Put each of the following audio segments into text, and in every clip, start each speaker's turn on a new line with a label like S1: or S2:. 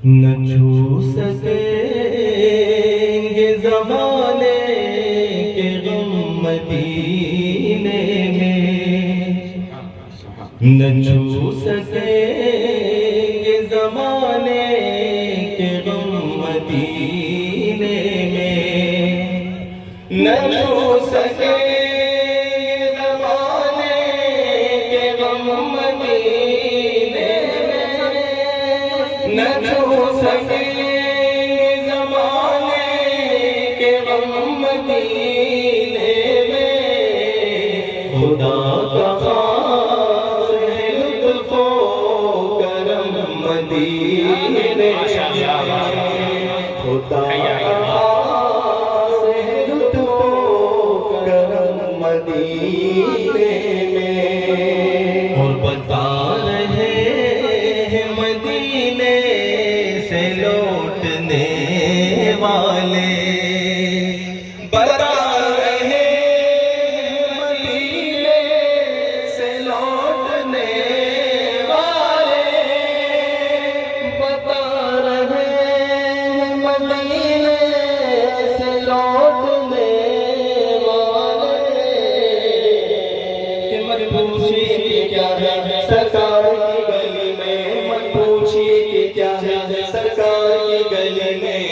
S1: نہ چھو سکیں گے زمانے کے غم مدینے میں، نہ چھو سکیں گے زمانے کے غم مدینے میں، نہ چھو سکیں گے زمانے کے غم مدینے میں، نہ چھو سکیں گے زمانے کے غم مدینے میں، خدا کا خاص ہے لطف و کرم مدینے میں، خدا کا خاص ہے لطف و کرم مدینے میں، اور بتا رہے ہیں مدینے سے لوٹنے والے، بتا رہے ہیں مدینے سے لوٹنے والے، بتا رہے ہیں مدینے سے لوٹنے والے، کہ مت پوچھیے کہ کیا ہے سرکار کی گلی میں، مت پوچھیے کہ کیا ہے سرکار کی گلی میں،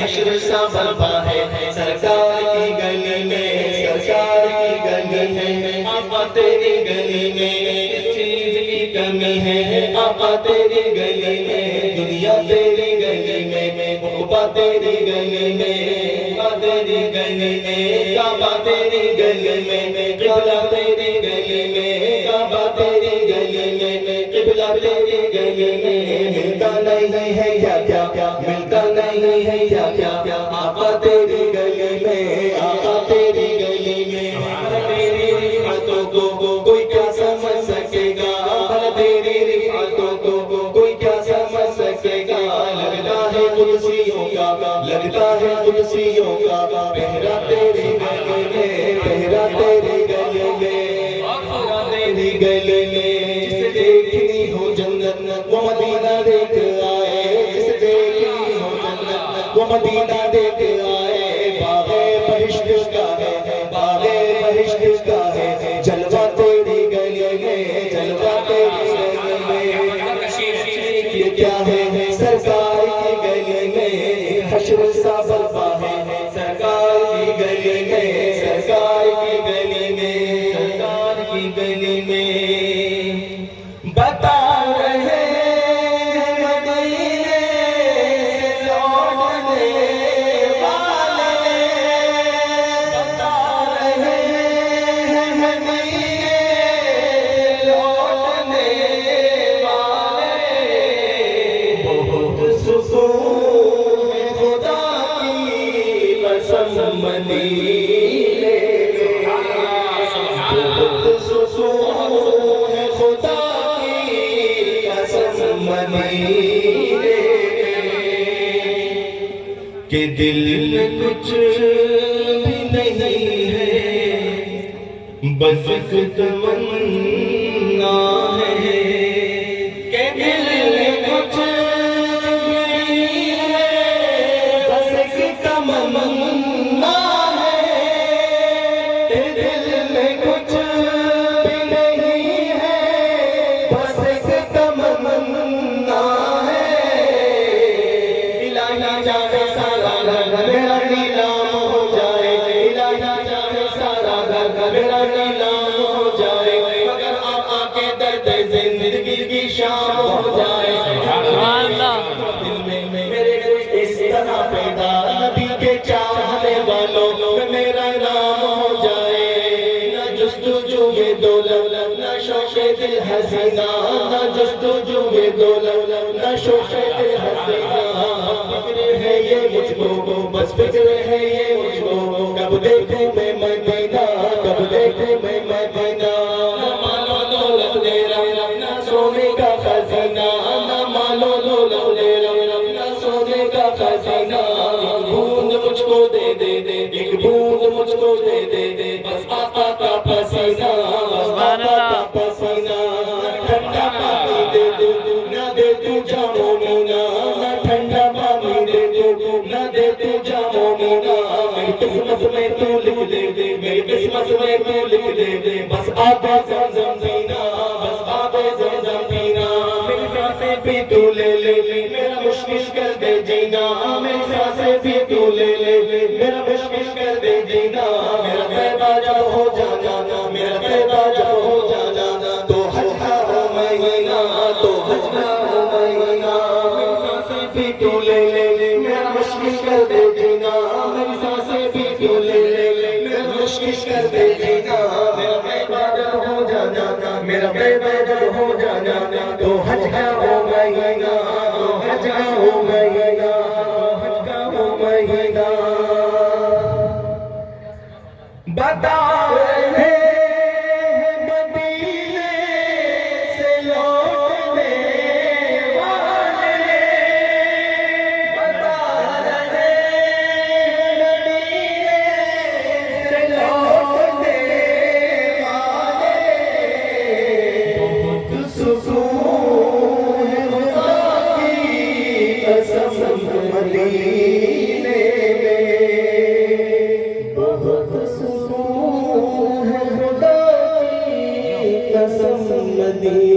S1: حشر سا برپا ہے سرکار کی گلی میں، سرکار کی گلی میں، آقا تیری گلی میں اس چیز کی کمی ہے، آقا تیری گلی میں دنیا تیری گلی میں، عقبہ تیری گلی میں، تیری گلی میں، کعبہ تیری گلی میں، قبلہ تیری گلی میں، کعبہ تیری گلی میں، قبلہ تیری گلی میں، ملتا نہیں ہے کیا کیا، ملتا نہیں ہے کیا کیا، آقا تیری گلی میں، آقا تیری گلی میں، تیری رفعتوں کو کوئی کیا سمجھ سکے گا، تیری رفعتوں کو کوئی کیا سمجھ سکے گا، لگتا ہے قدسیوں کا، لگتا ہے قدسیوں کا پہرا تیری گلی میں، پہرا تیری گلی میں، پہرا تیری گلی میں، جسے دیکھنی ہو جنت وہ مدینہ دیکھ آئے، جسے دیکھنی ہو جنت وہ مدینہ دیکھ آئے، باغ بہشت کا ہے، باغ بہشت کا ہے، جلوہ تیری گلی میں، جلوہ تیری گلی میں، یہ کیا ہے سرکار کی گلی میں، حشر سا برپا ہے سرکار کی گلی میں، سرکار کی گلی میں، سرکار کی گلی میں، بتا رہے ہیں مدینے سے لوٹنے والے، بتا رہے ہیں مدینے سے لوٹنے والے، بہت سکون ہے خدا کی قسم مدینے میں، بہت سکون ہے خدا کی قسم مدینے میں، کہ دل میں کچھ بھی نہیں ہے بس ایک تمنا ہے، کہ دل میں کچھ بھی نہیں ہے بس ایک تمنا ہے، کہ دل میں کچھ بھی نہیں ہے بس ایک تمنا ہے، الہی جانے سارا گھر میرا نیلام ہو جائے، الہی جانے سارا گھر میرا نیلام ہو جائے، مگر آقا کے درد زندگی کی شام ہو جائے، دل میں میرے اس طرح پیدا نبی کے چاہنے والوں میں میرا نام ہو جائے، نہ جستجو یہ دولت نہ شوق دل حسینہ، نہ جستجو یہ دولت نہ شوق دل حسینہ، فکر ہے یہ مجھ کو بس فکر ہے یہ مجھ کو، کب دیکھوں میں مدینہ، کب دیکھوں میں مدینہ، نہ مالو دولت دے رہا نہ سونے کا خزانہ، نہ مالو دولت دے رہا نہ سونے کا خزانہ، بوند مجھ کو دے دے دے، ایک بوند مجھ کو دے دے دے، بس آقا کا پسینہ، بس آقا کا پسینہ، ٹھنڈا پانی دے دے نہ دے تو جامو مینا، نہ ٹھنڈا بھی تو لے لے میرا مشکل کر دے جینا میری سانسیں بھی تو لے لے میرا مشکل کر دے جینا میرا پیدا جب ہو جانا میرا پیدا جب ہو جانا تو حج کا ہو مہینہ تو حج کا ہو مہینہ میری سانسیں بھی تو لے لے میرا مشکل کر دے جینا میری سانسیں بھی تو لے لے میرا مشکل کر دے جینا میرا پیدا جب ہو جانا میرا پیدا جب ہو جانا تو حج کا ہو مہینہ حج کا ہو مہینہ حج کا ہو مہینہ بتا رہے ہیں مدینے سے لوٹنے والے بتا رہے ہیں مدینے سے لوٹنے والے بہت سکون ہے خدا کی قسم مدینے میں بہت سکون ہے خدا کی قسم مدینے